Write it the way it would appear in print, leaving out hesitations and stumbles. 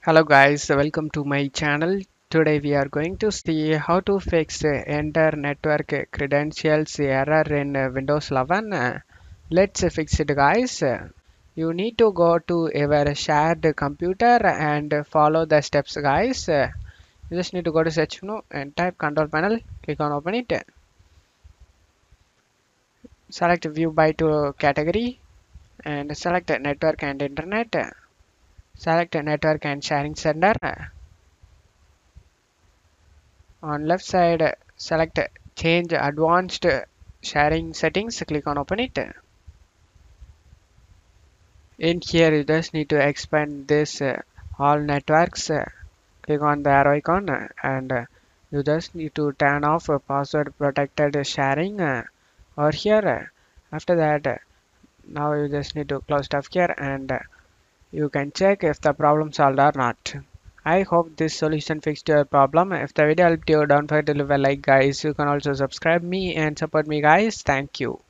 Hello guys, welcome to my channel. Today we are going to see how to fix enter network credentials error in Windows 11. Let's fix it guys. You need to go to your shared computer and follow the steps guys. You just need to go to search menu and type control panel, click on open it. Select view by to category and select network and internet. Select network and sharing center. On left side, select change advanced sharing settings, click on open it. In here, you just need to expand this all networks. Click on the arrow icon and you just need to turn off password protected sharing over here. After that, now you just need to close stuff here and you can check if the problem solved or not. I hope this solution fixed your problem. If the video helped you, don't forget to leave a like guys. You can also subscribe me and support me guys. Thank you.